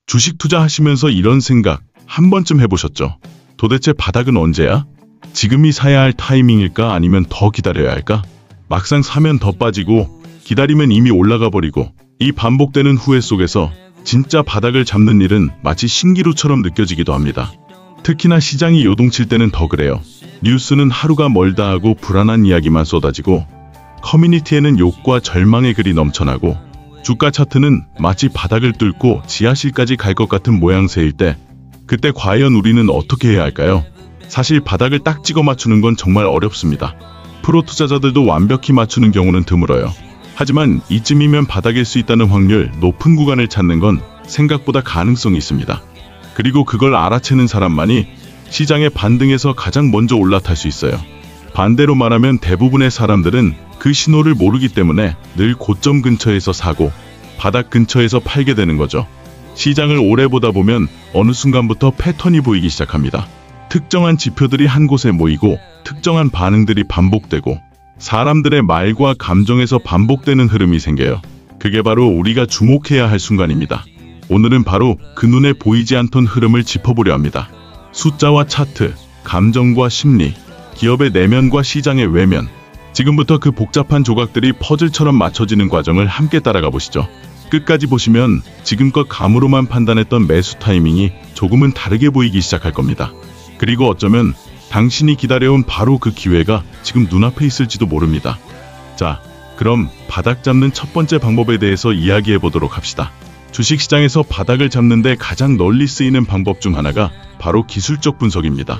주식 투자하시면서 이런 생각 한 번쯤 해보셨죠? 도대체 바닥은 언제야? 지금이 사야 할 타이밍일까 아니면 더 기다려야 할까? 막상 사면 더 빠지고 기다리면 이미 올라가 버리고 이 반복되는 후회 속에서 진짜 바닥을 잡는 일은 마치 신기루처럼 느껴지기도 합니다. 특히나 시장이 요동칠 때는 더 그래요. 뉴스는 하루가 멀다 하고 불안한 이야기만 쏟아지고 커뮤니티에는 욕과 절망의 글이 넘쳐나고 주가 차트는 마치 바닥을 뚫고 지하실까지 갈 것 같은 모양새일 때 그때 과연 우리는 어떻게 해야 할까요? 사실 바닥을 딱 찍어 맞추는 건 정말 어렵습니다. 프로 투자자들도 완벽히 맞추는 경우는 드물어요. 하지만 이쯤이면 바닥일 수 있다는 확률 높은 구간을 찾는 건 생각보다 가능성이 있습니다. 그리고 그걸 알아채는 사람만이 시장의 반등에서 가장 먼저 올라탈 수 있어요. 반대로 말하면 대부분의 사람들은 그 신호를 모르기 때문에 늘 고점 근처에서 사고 바닥 근처에서 팔게 되는 거죠. 시장을 오래 보다 보면 어느 순간부터 패턴이 보이기 시작합니다. 특정한 지표들이 한 곳에 모이고 특정한 반응들이 반복되고 사람들의 말과 감정에서 반복되는 흐름이 생겨요. 그게 바로 우리가 주목해야 할 순간입니다. 오늘은 바로 그 눈에 보이지 않던 흐름을 짚어보려 합니다. 숫자와 차트, 감정과 심리, 기업의 내면과 시장의 외면. 지금부터 그 복잡한 조각들이 퍼즐처럼 맞춰지는 과정을 함께 따라가 보시죠. 끝까지 보시면 지금껏 감으로만 판단했던 매수 타이밍이 조금은 다르게 보이기 시작할 겁니다. 그리고 어쩌면 당신이 기다려온 바로 그 기회가 지금 눈앞에 있을지도 모릅니다. 자, 그럼 바닥 잡는 첫 번째 방법에 대해서 이야기해 보도록 합시다. 주식시장에서 바닥을 잡는 데 가장 널리 쓰이는 방법 중 하나가 바로 기술적 분석입니다.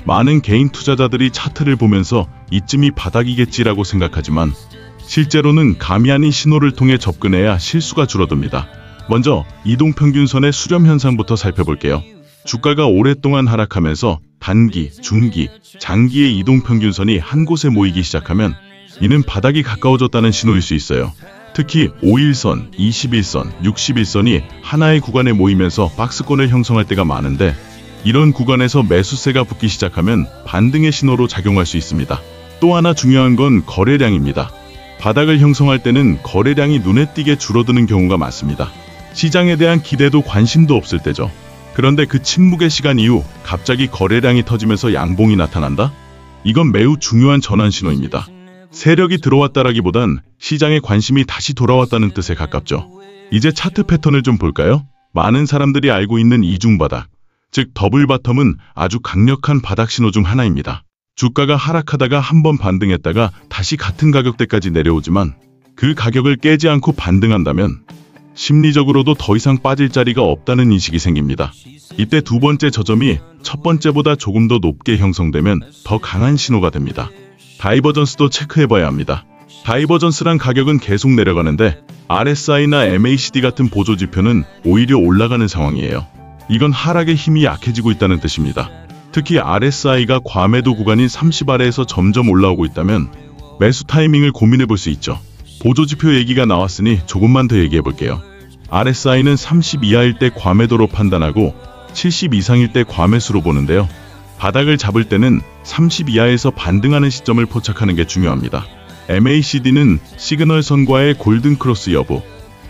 많은 개인 투자자들이 차트를 보면서 이쯤이 바닥이겠지라고 생각하지만 실제로는 감이 아닌 신호를 통해 접근해야 실수가 줄어듭니다. 먼저 이동평균선의 수렴 현상부터 살펴볼게요. 주가가 오랫동안 하락하면서 단기, 중기, 장기의 이동평균선이 한 곳에 모이기 시작하면 이는 바닥이 가까워졌다는 신호일 수 있어요. 특히 5일선, 21선, 61선이 하나의 구간에 모이면서 박스권을 형성할 때가 많은데 이런 구간에서 매수세가 붙기 시작하면 반등의 신호로 작용할 수 있습니다. 또 하나 중요한 건 거래량입니다. 바닥을 형성할 때는 거래량이 눈에 띄게 줄어드는 경우가 많습니다. 시장에 대한 기대도 관심도 없을 때죠. 그런데 그 침묵의 시간 이후 갑자기 거래량이 터지면서 양봉이 나타난다? 이건 매우 중요한 전환 신호입니다. 세력이 들어왔다라기보단 시장의 관심이 다시 돌아왔다는 뜻에 가깝죠. 이제 차트 패턴을 좀 볼까요? 많은 사람들이 알고 있는 이중바닥, 즉 더블 바텀은 아주 강력한 바닥 신호 중 하나입니다. 주가가 하락하다가 한번 반등했다가 다시 같은 가격대까지 내려오지만 그 가격을 깨지 않고 반등한다면 심리적으로도 더 이상 빠질 자리가 없다는 인식이 생깁니다. 이때 두 번째 저점이 첫 번째보다 조금 더 높게 형성되면 더 강한 신호가 됩니다. 다이버전스도 체크해봐야 합니다. 다이버전스란 가격은 계속 내려가는데 RSI나 MACD 같은 보조지표는 오히려 올라가는 상황이에요. 이건 하락의 힘이 약해지고 있다는 뜻입니다. 특히 RSI가 과매도 구간인 30 아래에서 점점 올라오고 있다면 매수 타이밍을 고민해 볼 수 있죠. 보조지표 얘기가 나왔으니 조금만 더 얘기해 볼게요. RSI는 30 이하일 때 과매도로 판단하고 70 이상일 때 과매수로 보는데요. 바닥을 잡을 때는 30 이하에서 반등하는 시점을 포착하는 게 중요합니다. MACD는 시그널선과의 골든크로스 여부,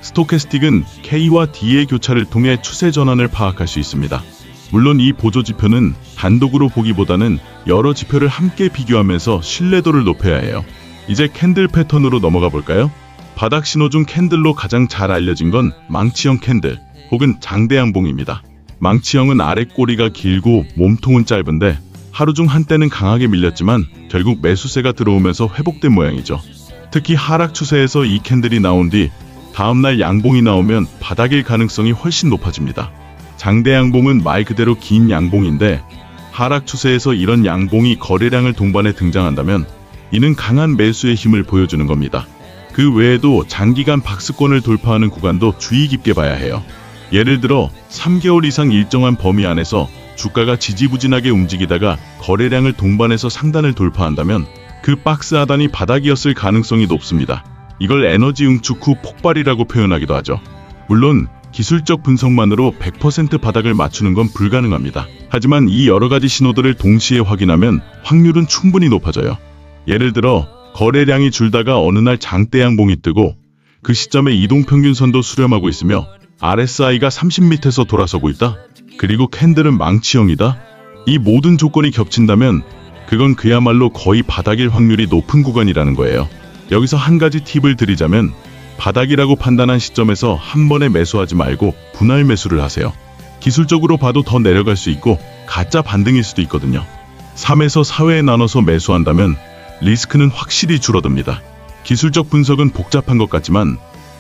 스토캐스틱은 K와 D의 교차를 통해 추세 전환을 파악할 수 있습니다. 물론 이 보조지표는 단독으로 보기보다는 여러 지표를 함께 비교하면서 신뢰도를 높여야 해요. 이제 캔들 패턴으로 넘어가 볼까요? 바닥 신호 중 캔들로 가장 잘 알려진 건 망치형 캔들 혹은 장대양봉입니다. 망치형은 아랫꼬리가 길고 몸통은 짧은데 하루 중 한때는 강하게 밀렸지만 결국 매수세가 들어오면서 회복된 모양이죠. 특히 하락 추세에서 이 캔들이 나온 뒤 다음날 양봉이 나오면 바닥일 가능성이 훨씬 높아집니다. 장대양봉은 말 그대로 긴 양봉인데 하락 추세에서 이런 양봉이 거래량을 동반해 등장한다면 이는 강한 매수의 힘을 보여주는 겁니다. 그 외에도 장기간 박스권을 돌파하는 구간도 주의 깊게 봐야 해요. 예를 들어 3개월 이상 일정한 범위 안에서 주가가 지지부진하게 움직이다가 거래량을 동반해서 상단을 돌파한다면 그 박스 하단이 바닥이었을 가능성이 높습니다. 이걸 에너지 응축 후 폭발이라고 표현하기도 하죠. 물론 기술적 분석만으로 100% 바닥을 맞추는 건 불가능합니다. 하지만 이 여러가지 신호들을 동시에 확인하면 확률은 충분히 높아져요. 예를 들어 거래량이 줄다가 어느 날 장대양봉이 뜨고 그 시점에 이동평균선도 수렴하고 있으며 RSI가 30m에서 돌아서고 있다. 그리고 캔들은 망치형이다. 이 모든 조건이 겹친다면 그건 그야말로 거의 바닥일 확률이 높은 구간이라는 거예요. 여기서 한 가지 팁을 드리자면 바닥이라고 판단한 시점에서 한 번에 매수하지 말고 분할 매수를 하세요. 기술적으로 봐도 더 내려갈 수 있고 가짜 반등일 수도 있거든요. 3에서 4회에 나눠서 매수한다면 리스크는 확실히 줄어듭니다. 기술적 분석은 복잡한 것 같지만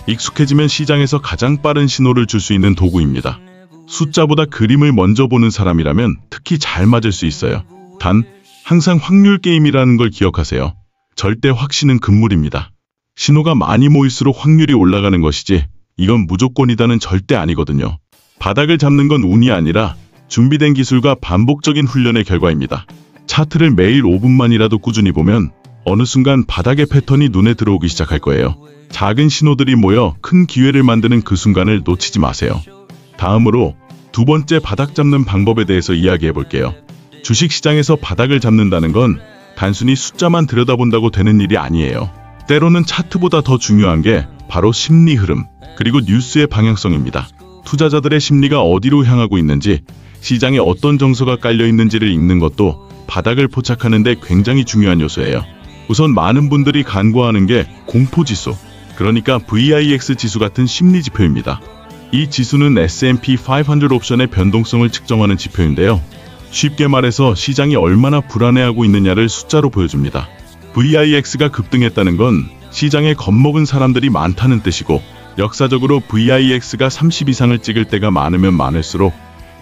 익숙해지면 시장에서 가장 빠른 신호를 줄 수 있는 도구입니다. 숫자보다 그림을 먼저 보는 사람이라면 특히 잘 맞을 수 있어요. 단, 항상 확률 게임이라는 걸 기억하세요. 절대 확신은 금물입니다. 신호가 많이 모일수록 확률이 올라가는 것이지 이건 무조건이다는 절대 아니거든요. 바닥을 잡는 건 운이 아니라 준비된 기술과 반복적인 훈련의 결과입니다. 차트를 매일 5분만이라도 꾸준히 보면 어느 순간 바닥의 패턴이 눈에 들어오기 시작할 거예요. 작은 신호들이 모여 큰 기회를 만드는 그 순간을 놓치지 마세요. 다음으로 두 번째 바닥 잡는 방법에 대해서 이야기해 볼게요. 주식시장에서 바닥을 잡는다는 건 단순히 숫자만 들여다본다고 되는 일이 아니에요. 때로는 차트보다 더 중요한 게 바로 심리 흐름, 그리고 뉴스의 방향성입니다. 투자자들의 심리가 어디로 향하고 있는지, 시장에 어떤 정서가 깔려 있는지를 읽는 것도 바닥을 포착하는 데 굉장히 중요한 요소예요. 우선 많은 분들이 간과하는 게 공포지수, 그러니까 VIX 지수 같은 심리 지표입니다. 이 지수는 S&P 500 옵션의 변동성을 측정하는 지표인데요. 쉽게 말해서 시장이 얼마나 불안해하고 있느냐를 숫자로 보여줍니다. VIX가 급등했다는 건 시장에 겁먹은 사람들이 많다는 뜻이고, 역사적으로 VIX가 30 이상을 찍을 때가 많으면 많을수록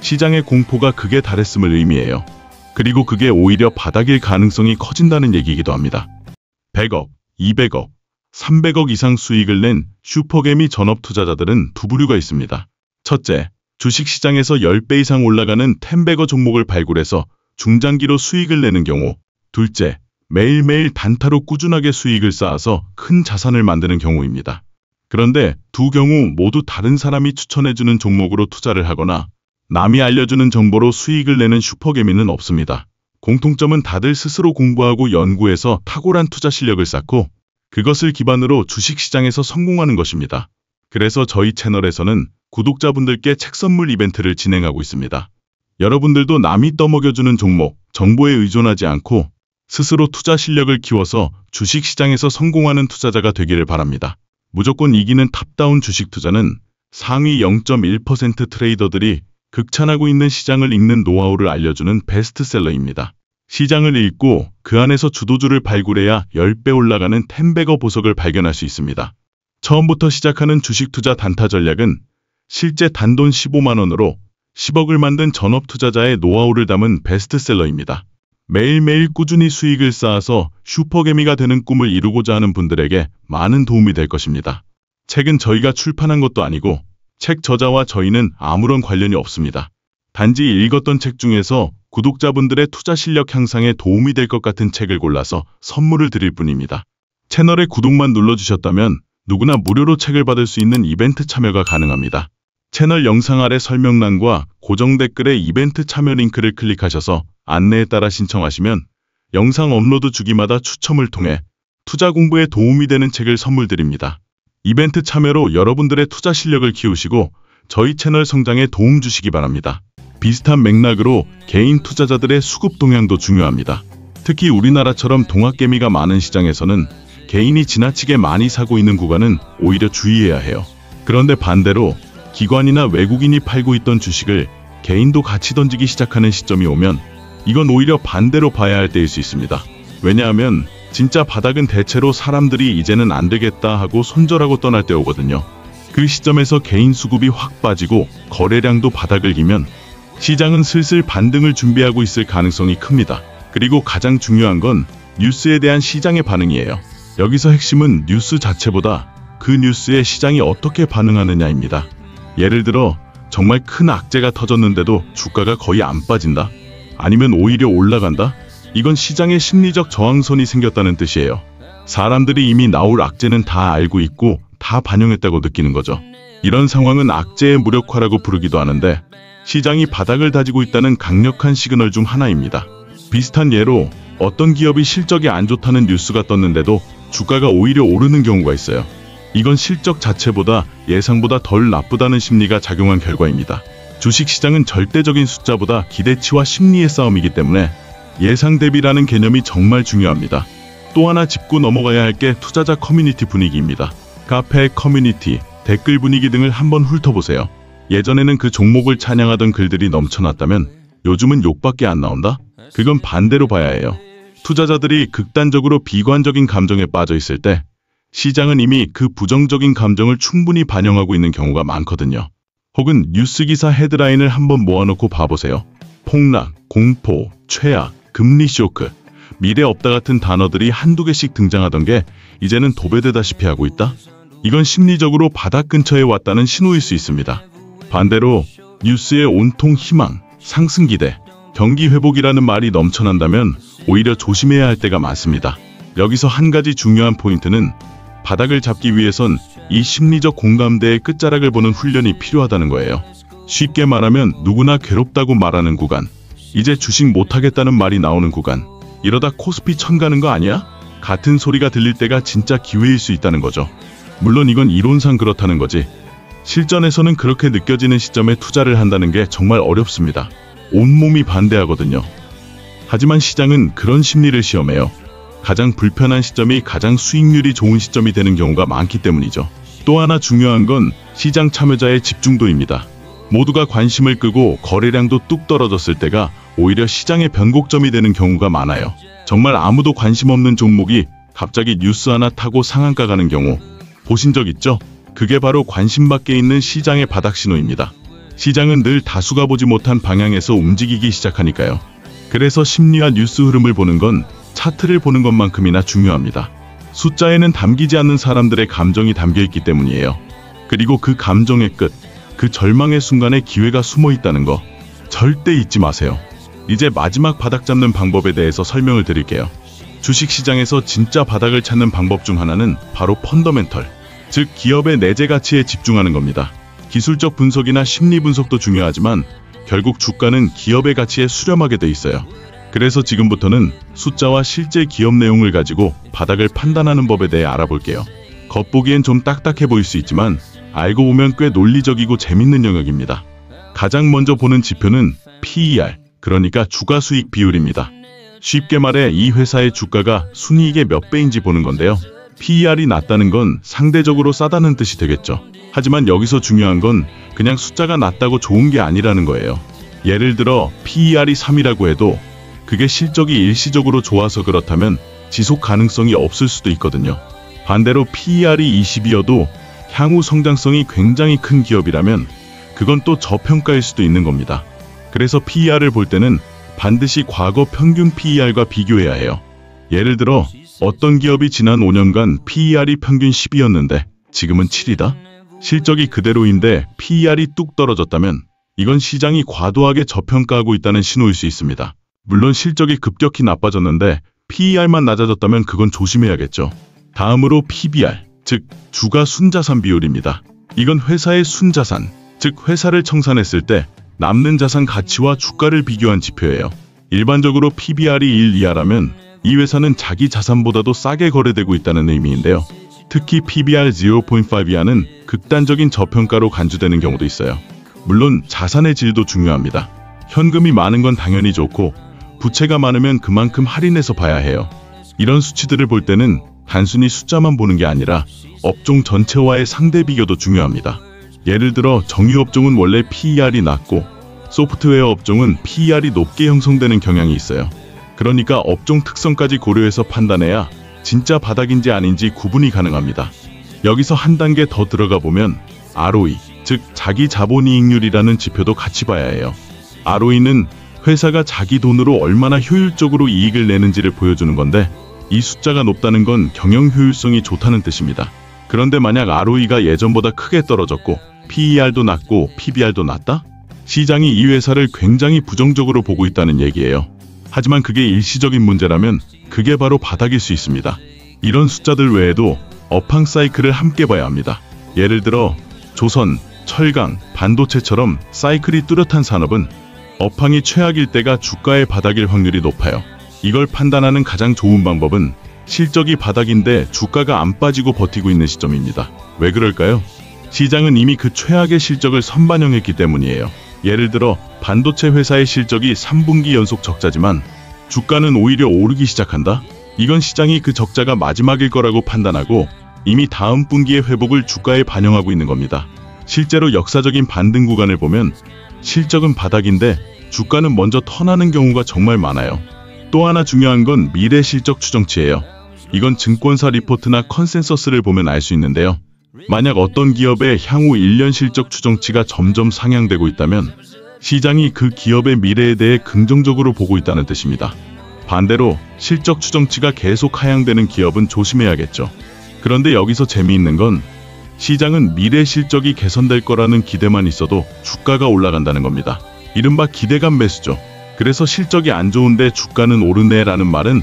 시장의 공포가 극에 달했음을 의미해요. 그리고 그게 오히려 바닥일 가능성이 커진다는 얘기이기도 합니다. 100억, 200억, 300억 이상 수익을 낸 슈퍼개미 전업 투자자들은 두 부류가 있습니다. 첫째, 주식시장에서 10배 이상 올라가는 텐베거 종목을 발굴해서 중장기로 수익을 내는 경우. 둘째, 매일매일 단타로 꾸준하게 수익을 쌓아서 큰 자산을 만드는 경우입니다. 그런데 두 경우 모두 다른 사람이 추천해주는 종목으로 투자를 하거나 남이 알려주는 정보로 수익을 내는 슈퍼개미는 없습니다. 공통점은 다들 스스로 공부하고 연구해서 탁월한 투자 실력을 쌓고 그것을 기반으로 주식시장에서 성공하는 것입니다. 그래서 저희 채널에서는 구독자분들께 책 선물 이벤트를 진행하고 있습니다. 여러분들도 남이 떠먹여주는 종목, 정보에 의존하지 않고 스스로 투자 실력을 키워서 주식시장에서 성공하는 투자자가 되기를 바랍니다. 무조건 이기는 탑다운 주식 투자는 상위 0.1% 트레이더들이 극찬하고 있는 시장을 읽는 노하우를 알려주는 베스트셀러입니다. 시장을 읽고 그 안에서 주도주를 발굴해야 10배 올라가는 텐베거 보석을 발견할 수 있습니다. 처음부터 시작하는 주식 투자 단타 전략은 실제 단돈 15만 원으로 10억을 만든 전업 투자자의 노하우를 담은 베스트셀러입니다. 매일매일 꾸준히 수익을 쌓아서 슈퍼개미가 되는 꿈을 이루고자 하는 분들에게 많은 도움이 될 것입니다. 책은 저희가 출판한 것도 아니고 책 저자와 저희는 아무런 관련이 없습니다. 단지 읽었던 책 중에서 구독자분들의 투자 실력 향상에 도움이 될 것 같은 책을 골라서 선물을 드릴 뿐입니다. 채널에 구독만 눌러주셨다면 누구나 무료로 책을 받을 수 있는 이벤트 참여가 가능합니다. 채널 영상 아래 설명란과 고정 댓글에 이벤트 참여 링크를 클릭하셔서 안내에 따라 신청하시면 영상 업로드 주기마다 추첨을 통해 투자 공부에 도움이 되는 책을 선물 드립니다. 이벤트 참여로 여러분들의 투자 실력을 키우시고 저희 채널 성장에 도움 주시기 바랍니다. 비슷한 맥락으로 개인 투자자들의 수급 동향도 중요합니다. 특히 우리나라처럼 동학개미가 많은 시장에서는 개인이 지나치게 많이 사고 있는 구간은 오히려 주의해야 해요. 그런데 반대로 기관이나 외국인이 팔고 있던 주식을 개인도 같이 던지기 시작하는 시점이 오면 이건 오히려 반대로 봐야 할 때일 수 있습니다. 왜냐하면 진짜 바닥은 대체로 사람들이 이제는 안 되겠다 하고 손절하고 떠날 때 오거든요. 그 시점에서 개인 수급이 확 빠지고 거래량도 바닥을 기면 시장은 슬슬 반등을 준비하고 있을 가능성이 큽니다. 그리고 가장 중요한 건 뉴스에 대한 시장의 반응이에요. 여기서 핵심은 뉴스 자체보다 그 뉴스에 시장이 어떻게 반응하느냐입니다. 예를 들어 정말 큰 악재가 터졌는데도 주가가 거의 안 빠진다? 아니면 오히려 올라간다? 이건 시장의 심리적 저항선이 생겼다는 뜻이에요. 사람들이 이미 나올 악재는 다 알고 있고 다 반영했다고 느끼는 거죠. 이런 상황은 악재의 무력화라고 부르기도 하는데 시장이 바닥을 다지고 있다는 강력한 시그널 중 하나입니다. 비슷한 예로 어떤 기업이 실적이 안 좋다는 뉴스가 떴는데도 주가가 오히려 오르는 경우가 있어요. 이건 실적 자체보다 예상보다 덜 나쁘다는 심리가 작용한 결과입니다. 주식시장은 절대적인 숫자보다 기대치와 심리의 싸움이기 때문에 예상 대비라는 개념이 정말 중요합니다. 또 하나 짚고 넘어가야 할 게 투자자 커뮤니티 분위기입니다. 카페, 커뮤니티, 댓글 분위기 등을 한번 훑어보세요. 예전에는 그 종목을 찬양하던 글들이 넘쳐났다면 요즘은 욕밖에 안 나온다? 그건 반대로 봐야 해요. 투자자들이 극단적으로 비관적인 감정에 빠져 있을 때 시장은 이미 그 부정적인 감정을 충분히 반영하고 있는 경우가 많거든요. 혹은 뉴스기사 헤드라인을 한번 모아놓고 봐보세요. 폭락, 공포, 최악, 금리 쇼크, 미래 없다 같은 단어들이 한두 개씩 등장하던 게 이제는 도배되다시피 하고 있다? 이건 심리적으로 바닥 근처에 왔다는 신호일 수 있습니다. 반대로 뉴스에 온통 희망, 상승 기대, 경기 회복이라는 말이 넘쳐난다면 오히려 조심해야 할 때가 많습니다. 여기서 한 가지 중요한 포인트는 바닥을 잡기 위해선 이 심리적 공감대의 끝자락을 보는 훈련이 필요하다는 거예요. 쉽게 말하면 누구나 괴롭다고 말하는 구간, 이제 주식 못하겠다는 말이 나오는 구간, 이러다 코스피 1000 가는 거 아니야? 같은 소리가 들릴 때가 진짜 기회일 수 있다는 거죠. 물론 이건 이론상 그렇다는 거지. 실전에서는 그렇게 느껴지는 시점에 투자를 한다는 게 정말 어렵습니다. 온몸이 반대하거든요. 하지만 시장은 그런 심리를 시험해요. 가장 불편한 시점이 가장 수익률이 좋은 시점이 되는 경우가 많기 때문이죠. 또 하나 중요한 건 시장 참여자의 집중도입니다. 모두가 관심을 끄고 거래량도 뚝 떨어졌을 때가 오히려 시장의 변곡점이 되는 경우가 많아요. 정말 아무도 관심 없는 종목이 갑자기 뉴스 하나 타고 상한가 가는 경우 보신 적 있죠? 그게 바로 관심 밖에 있는 시장의 바닥 신호입니다. 시장은 늘 다수가 보지 못한 방향에서 움직이기 시작하니까요. 그래서 심리와 뉴스 흐름을 보는 건 차트를 보는 것만큼이나 중요합니다. 숫자에는 담기지 않는 사람들의 감정이 담겨있기 때문이에요. 그리고 그 감정의 끝, 그 절망의 순간에 기회가 숨어 있다는 거 절대 잊지 마세요. 이제 마지막 바닥 잡는 방법에 대해서 설명을 드릴게요. 주식시장에서 진짜 바닥을 찾는 방법 중 하나는 바로 펀더멘털, 즉 기업의 내재 가치에 집중하는 겁니다. 기술적 분석이나 심리 분석도 중요하지만 결국 주가는 기업의 가치에 수렴하게 돼 있어요. 그래서 지금부터는 숫자와 실제 기업 내용을 가지고 바닥을 판단하는 법에 대해 알아볼게요. 겉보기엔 좀 딱딱해 보일 수 있지만 알고 보면 꽤 논리적이고 재밌는 영역입니다. 가장 먼저 보는 지표는 PER, 그러니까 주가수익 비율입니다. 쉽게 말해 이 회사의 주가가 순이익의 몇 배인지 보는 건데요. PER이 낮다는 건 상대적으로 싸다는 뜻이 되겠죠. 하지만 여기서 중요한 건 그냥 숫자가 낮다고 좋은 게 아니라는 거예요. 예를 들어 PER이 3이라고 해도 그게 실적이 일시적으로 좋아서 그렇다면 지속 가능성이 없을 수도 있거든요. 반대로 PER이 20이어도 향후 성장성이 굉장히 큰 기업이라면 그건 또 저평가일 수도 있는 겁니다. 그래서 PER을 볼 때는 반드시 과거 평균 PER과 비교해야 해요. 예를 들어 어떤 기업이 지난 5년간 PER이 평균 10이었는데 지금은 7이다? 실적이 그대로인데 PER이 뚝 떨어졌다면 이건 시장이 과도하게 저평가하고 있다는 신호일 수 있습니다. 물론 실적이 급격히 나빠졌는데 PER만 낮아졌다면 그건 조심해야겠죠. 다음으로 PBR, 즉 주가 순자산 비율입니다. 이건 회사의 순자산, 즉 회사를 청산했을 때 남는 자산 가치와 주가를 비교한 지표예요. 일반적으로 PBR이 1 이하라면 이 회사는 자기 자산보다도 싸게 거래되고 있다는 의미인데요. 특히 PBR 0.5 이하는 극단적인 저평가로 간주되는 경우도 있어요. 물론 자산의 질도 중요합니다. 현금이 많은 건 당연히 좋고 부채가 많으면 그만큼 할인해서 봐야 해요. 이런 수치들을 볼 때는 단순히 숫자만 보는 게 아니라 업종 전체와의 상대 비교도 중요합니다. 예를 들어 정유업종은 원래 PER이 낮고 소프트웨어 업종은 PER이 높게 형성되는 경향이 있어요. 그러니까 업종 특성까지 고려해서 판단해야 진짜 바닥인지 아닌지 구분이 가능합니다. 여기서 한 단계 더 들어가 보면 ROE, 즉 자기 자본이익률이라는 지표도 같이 봐야 해요. ROE는 회사가 자기 돈으로 얼마나 효율적으로 이익을 내는지를 보여주는 건데 이 숫자가 높다는 건 경영 효율성이 좋다는 뜻입니다. 그런데 만약 ROE가 예전보다 크게 떨어졌고 PER도 낮고 PBR도 낮다? 시장이 이 회사를 굉장히 부정적으로 보고 있다는 얘기예요. 하지만 그게 일시적인 문제라면 그게 바로 바닥일 수 있습니다. 이런 숫자들 외에도 업황 사이클을 함께 봐야 합니다. 예를 들어 조선, 철강, 반도체처럼 사이클이 뚜렷한 산업은 업황이 최악일 때가 주가의 바닥일 확률이 높아요. 이걸 판단하는 가장 좋은 방법은 실적이 바닥인데 주가가 안 빠지고 버티고 있는 시점입니다. 왜 그럴까요? 시장은 이미 그 최악의 실적을 선반영했기 때문이에요. 예를 들어 반도체 회사의 실적이 3분기 연속 적자지만 주가는 오히려 오르기 시작한다? 이건 시장이 그 적자가 마지막일 거라고 판단하고 이미 다음 분기의 회복을 주가에 반영하고 있는 겁니다. 실제로 역사적인 반등 구간을 보면 실적은 바닥인데 주가는 먼저 턴하는 경우가 정말 많아요. 또 하나 중요한 건 미래 실적 추정치예요. 이건 증권사 리포트나 컨센서스를 보면 알 수 있는데요. 만약 어떤 기업의 향후 1년 실적 추정치가 점점 상향되고 있다면 시장이 그 기업의 미래에 대해 긍정적으로 보고 있다는 뜻입니다. 반대로 실적 추정치가 계속 하향되는 기업은 조심해야겠죠. 그런데 여기서 재미있는 건 시장은 미래 실적이 개선될 거라는 기대만 있어도 주가가 올라간다는 겁니다. 이른바 기대감 매수죠. 그래서 실적이 안 좋은데 주가는 오르네라는 말은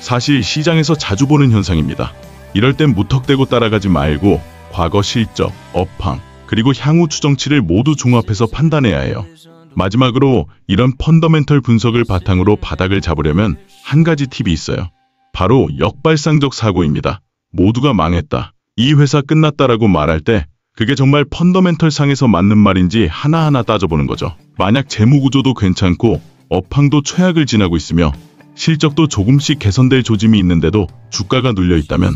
사실 시장에서 자주 보는 현상입니다. 이럴 땐 무턱대고 따라가지 말고 과거 실적, 업황, 그리고 향후 추정치를 모두 종합해서 판단해야 해요. 마지막으로 이런 펀더멘털 분석을 바탕으로 바닥을 잡으려면 한 가지 팁이 있어요. 바로 역발상적 사고입니다. 모두가 망했다, 이 회사 끝났다라고 말할 때 그게 정말 펀더멘털 상에서 맞는 말인지 하나하나 따져보는 거죠. 만약 재무구조도 괜찮고 업황도 최악을 지나고 있으며 실적도 조금씩 개선될 조짐이 있는데도 주가가 눌려 있다면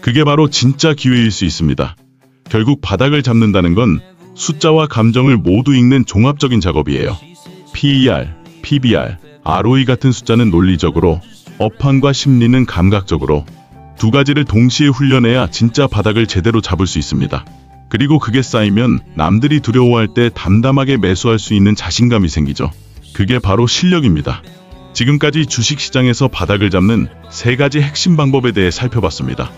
그게 바로 진짜 기회일 수 있습니다. 결국 바닥을 잡는다는 건 숫자와 감정을 모두 읽는 종합적인 작업이에요. PER, PBR, ROE 같은 숫자는 논리적으로, 업황과 심리는 감각적으로 두 가지를 동시에 훈련해야 진짜 바닥을 제대로 잡을 수 있습니다. 그리고 그게 쌓이면 남들이 두려워할 때 담담하게 매수할 수 있는 자신감이 생기죠. 그게 바로 실력입니다. 지금까지 주식시장에서 바닥을 잡는 3가지 핵심 방법에 대해 살펴봤습니다.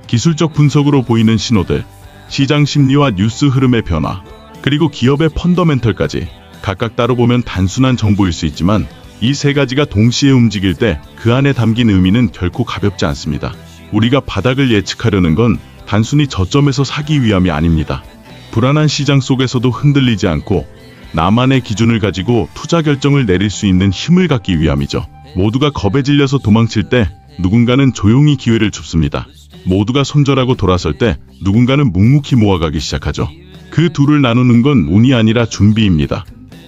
기술적 분석으로 보이는 신호들, 시장 심리와 뉴스 흐름의 변화, 그리고 기업의 펀더멘털까지 각각 따로 보면 단순한 정보일 수 있지만 이 3가지가 동시에 움직일 때 그 안에 담긴 의미는 결코 가볍지 않습니다. 우리가 바닥을 예측하려는 건 단순히 저점에서 사기 위함이 아닙니다. 불안한 시장 속에서도 흔들리지 않고 나만의 기준을 가지고 투자 결정을 내릴 수 있는 힘을 갖기 위함이죠. 모두가 겁에 질려서 도망칠 때 누군가는 조용히 기회를 줍습니다. 모두가 손절하고 돌아설 때 누군가는 묵묵히 모아가기 시작하죠. 그 둘을 나누는 건 운이 아니라 준비입니다.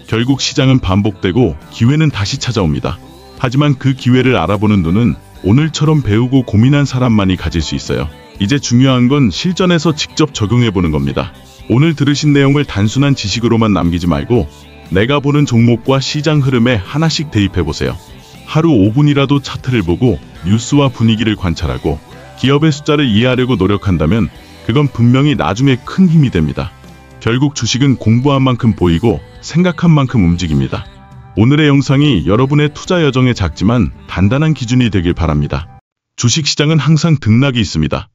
결국 시장은 반복되고 기회는 다시 찾아옵니다. 하지만 그 기회를 알아보는 눈은 오늘처럼 배우고 고민한 사람만이 가질 수 있어요. 이제 중요한 건 실전에서 직접 적용해보는 겁니다. 오늘 들으신 내용을 단순한 지식으로만 남기지 말고 내가 보는 종목과 시장 흐름에 하나씩 대입해보세요. 하루 5분이라도 차트를 보고 뉴스와 분위기를 관찰하고 기업의 숫자를 이해하려고 노력한다면 그건 분명히 나중에 큰 힘이 됩니다. 결국 주식은 공부한 만큼 보이고 생각한 만큼 움직입니다. 오늘의 영상이 여러분의 투자 여정에 작지만 단단한 기준이 되길 바랍니다. 주식시장은 항상 등락이 있습니다.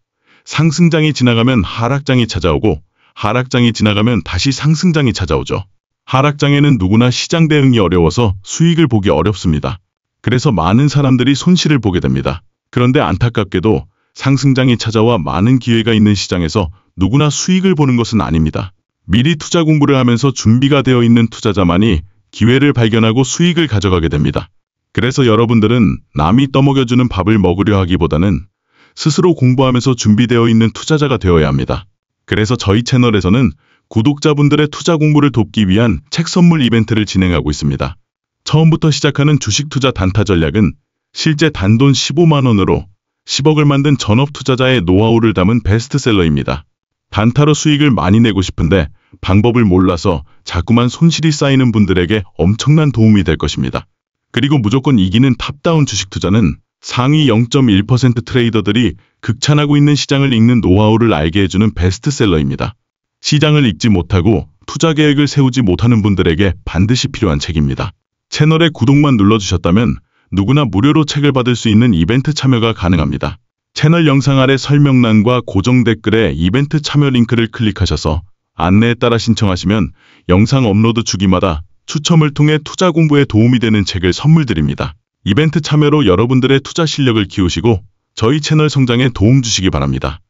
상승장이 지나가면 하락장이 찾아오고 하락장이 지나가면 다시 상승장이 찾아오죠. 하락장에는 누구나 시장 대응이 어려워서 수익을 보기 어렵습니다. 그래서 많은 사람들이 손실을 보게 됩니다. 그런데 안타깝게도 상승장이 찾아와 많은 기회가 있는 시장에서 누구나 수익을 보는 것은 아닙니다. 미리 투자 공부를 하면서 준비가 되어 있는 투자자만이 기회를 발견하고 수익을 가져가게 됩니다. 그래서 여러분들은 남이 떠먹여주는 밥을 먹으려 하기보다는 스스로 공부하면서 준비되어 있는 투자자가 되어야 합니다. 그래서 저희 채널에서는 구독자분들의 투자 공부를 돕기 위한 책 선물 이벤트를 진행하고 있습니다. 처음부터 시작하는 주식 투자 단타 전략은 실제 단돈 15만 원으로 10억을 만든 전업 투자자의 노하우를 담은 베스트셀러입니다. 단타로 수익을 많이 내고 싶은데 방법을 몰라서 자꾸만 손실이 쌓이는 분들에게 엄청난 도움이 될 것입니다. 그리고 무조건 이기는 탑다운 주식 투자는 상위 0.1% 트레이더들이 극찬하고 있는 시장을 읽는 노하우를 알게 해주는 베스트셀러입니다. 시장을 읽지 못하고 투자 계획을 세우지 못하는 분들에게 반드시 필요한 책입니다. 채널에 구독만 눌러주셨다면 누구나 무료로 책을 받을 수 있는 이벤트 참여가 가능합니다. 채널 영상 아래 설명란과 고정 댓글에 이벤트 참여 링크를 클릭하셔서 안내에 따라 신청하시면 영상 업로드 주기마다 추첨을 통해 투자 공부에 도움이 되는 책을 선물 드립니다. 이벤트 참여로 여러분들의 투자 실력을 키우시고 저희 채널 성장에 도움 주시기 바랍니다.